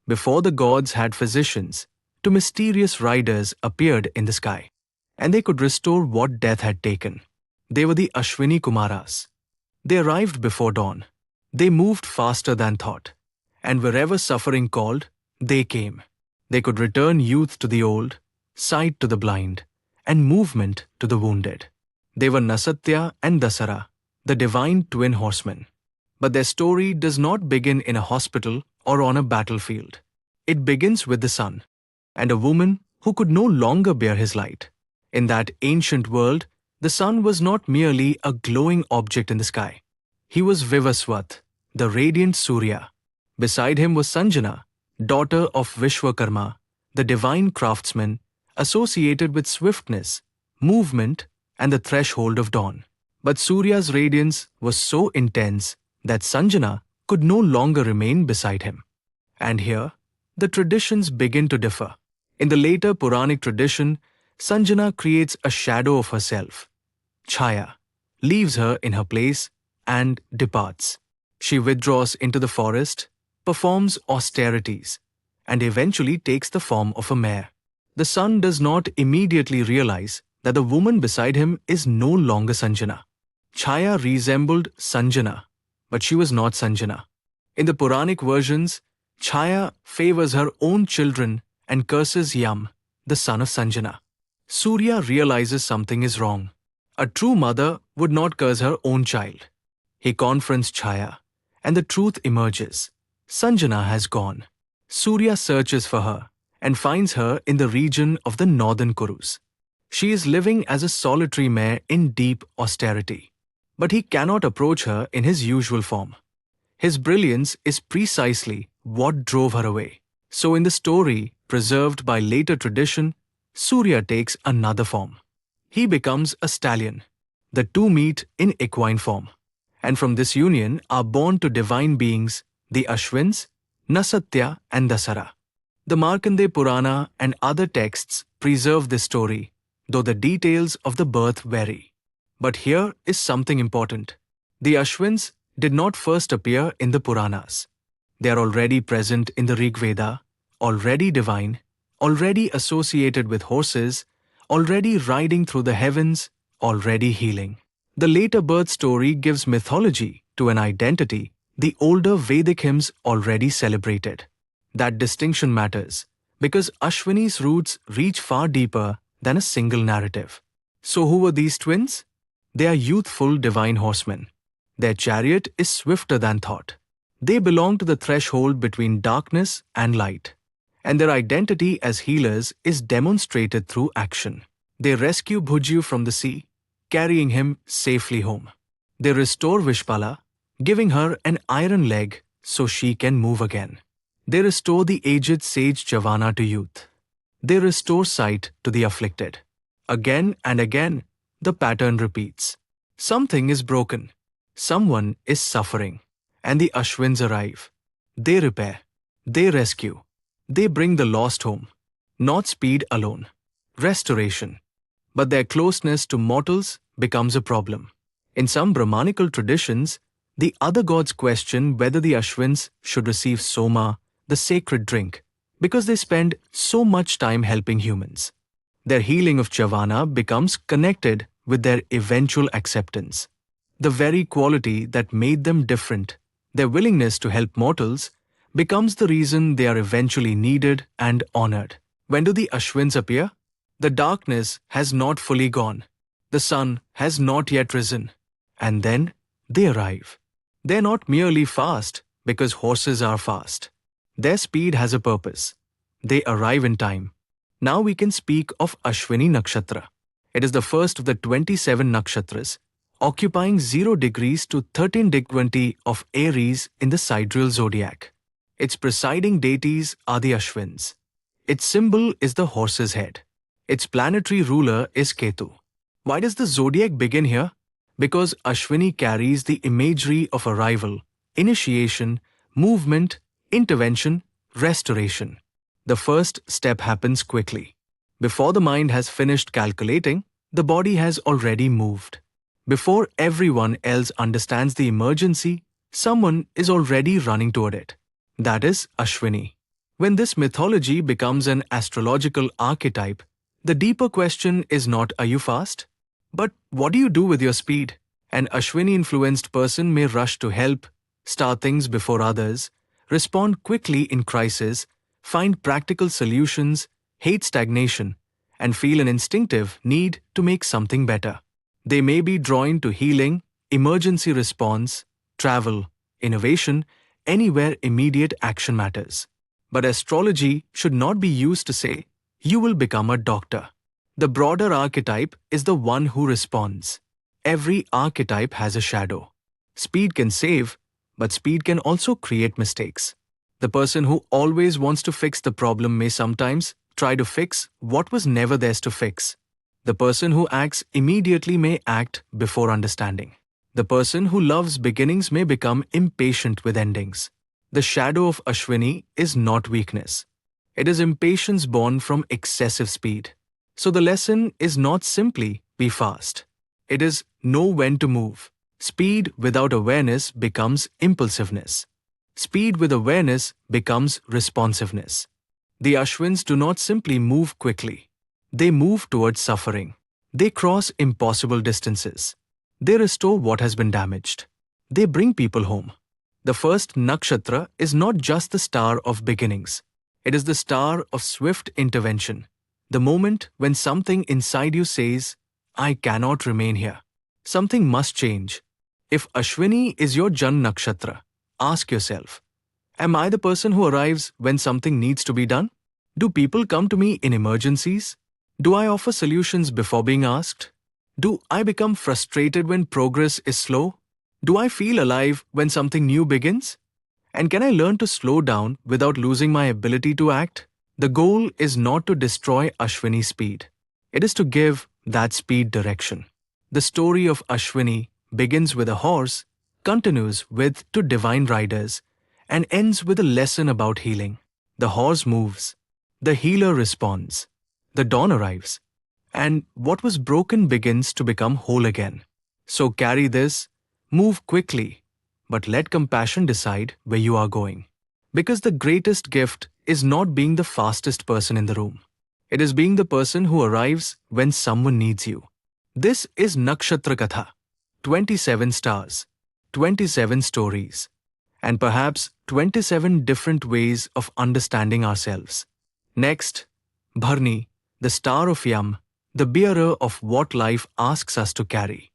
Before the gods had physicians, two mysterious riders appeared in the sky, and they could restore what death had taken. They were the Ashwini Kumaras. They arrived before dawn. They moved faster than thought, and wherever suffering called, they came. They could return youth to the old, sight to the blind, and movement to the wounded. They were Nasatya and Dasra, the divine twin horsemen. But their story does not begin in a hospital or on a battlefield. It begins with the sun, and a woman who could no longer bear his light. In that ancient world, the sun was not merely a glowing object in the sky. He was Vivaswat, the radiant Surya. Beside him was Sanjna, daughter of Vishwakarma, the divine craftsman, associated with swiftness, movement, and the threshold of dawn. But Surya's radiance was so intense that Sanjna could no longer remain beside him. And here, the traditions begin to differ. In the later Puranic tradition, Sanjna creates a shadow of herself. Chhaya leaves her in her place and departs. She withdraws into the forest, performs austerities, and eventually takes the form of a mare. The sun does not immediately realize that the woman beside him is no longer Sanjana. Chhaya resembled Sanjana, but she was not Sanjana. In the Puranic versions, Chhaya favors her own children and curses Yam, the son of Sanjana. Surya realizes something is wrong. A true mother would not curse her own child. He confronts Chhaya, and the truth emerges. Sanjana has gone. Surya searches for her and finds her in the region of the northern Kurus. She is living as a solitary mare in deep austerity. But he cannot approach her in his usual form. His brilliance is precisely what drove her away. So in the story, preserved by later tradition, Surya takes another form. He becomes a stallion. The two meet in equine form. And from this union are born two divine beings, the Ashvins, Nasatya and Dasra. The Markandeya Purana and other texts preserve this story, though the details of the birth vary. But here is something important. The Ashvins did not first appear in the Puranas. They are already present in the Rigveda, already divine, already associated with horses, already riding through the heavens, already healing. The later birth story gives mythology to an identity the older Vedic hymns already celebrated. That distinction matters because Ashwini's roots reach far deeper than a single narrative. So who were these twins? They are youthful divine horsemen. Their chariot is swifter than thought. They belong to the threshold between darkness and light. And their identity as healers is demonstrated through action. They rescue Bhuju from the sea, carrying him safely home. They restore Vishpala, giving her an iron leg so she can move again. They restore the aged sage Javana to youth. They restore sight to the afflicted. Again and again, the pattern repeats. Something is broken. Someone is suffering. And the Ashwins arrive. They repair. They rescue. They bring the lost home. Not speed alone. Restoration. But their closeness to mortals becomes a problem. In some Brahmanical traditions, the other gods question whether the Ashwins should receive Soma, the sacred drink, because they spend so much time helping humans. Their healing of Chavana becomes connected with their eventual acceptance. The very quality that made them different, their willingness to help mortals, becomes the reason they are eventually needed and honored. When do the Ashwins appear? The darkness has not fully gone. The sun has not yet risen. And then they arrive. They're not merely fast because horses are fast. Their speed has a purpose. They arrive in time. Now we can speak of Ashwini Nakshatra. It is the first of the 27 Nakshatras, occupying 0 degrees to 13 digventi of Aries in the sidereal zodiac. Its presiding deities are the Ashvins. Its symbol is the horse's head. Its planetary ruler is Ketu. Why does the zodiac begin here? Because Ashwini carries the imagery of arrival, initiation, movement, intervention, restoration. The first step happens quickly. Before the mind has finished calculating, the body has already moved. Before everyone else understands the emergency, someone is already running toward it. That is Ashwini. When this mythology becomes an astrological archetype, the deeper question is not are you fast? But what do you do with your speed? An Ashwini-influenced person may rush to help, start things before others, respond quickly in crisis, find practical solutions, hate stagnation, and feel an instinctive need to make something better. They may be drawn to healing, emergency response, travel, innovation, anywhere immediate action matters. But astrology should not be used to say, you will become a doctor. The broader archetype is the one who responds. Every archetype has a shadow. Speed can save, but speed can also create mistakes. The person who always wants to fix the problem may sometimes try to fix what was never theirs to fix. The person who acts immediately may act before understanding. The person who loves beginnings may become impatient with endings. The shadow of Ashwini is not weakness. It is impatience born from excessive speed. So the lesson is not simply be fast. It is know when to move. Speed without awareness becomes impulsiveness. Speed with awareness becomes responsiveness. The Ashwins do not simply move quickly. They move towards suffering. They cross impossible distances. They restore what has been damaged. They bring people home. The first nakshatra is not just the star of beginnings. It is the star of swift intervention. The moment when something inside you says, I cannot remain here. Something must change. If Ashwini is your Jan Nakshatra, ask yourself, am I the person who arrives when something needs to be done? Do people come to me in emergencies? Do I offer solutions before being asked? Do I become frustrated when progress is slow? Do I feel alive when something new begins? And can I learn to slow down without losing my ability to act? The goal is not to destroy Ashwini's speed. It is to give that speed direction. The story of Ashwini begins with a horse, continues with two divine riders, and ends with a lesson about healing. The horse moves. The healer responds. The dawn arrives. And what was broken begins to become whole again. So carry this, move quickly, but let compassion decide where you are going. Because the greatest gift is not being the fastest person in the room. It is being the person who arrives when someone needs you. This is Nakshatra Katha. 27 stars, 27 stories, and perhaps 27 different ways of understanding ourselves. Next, Bharni, the star of Yam, the bearer of what life asks us to carry.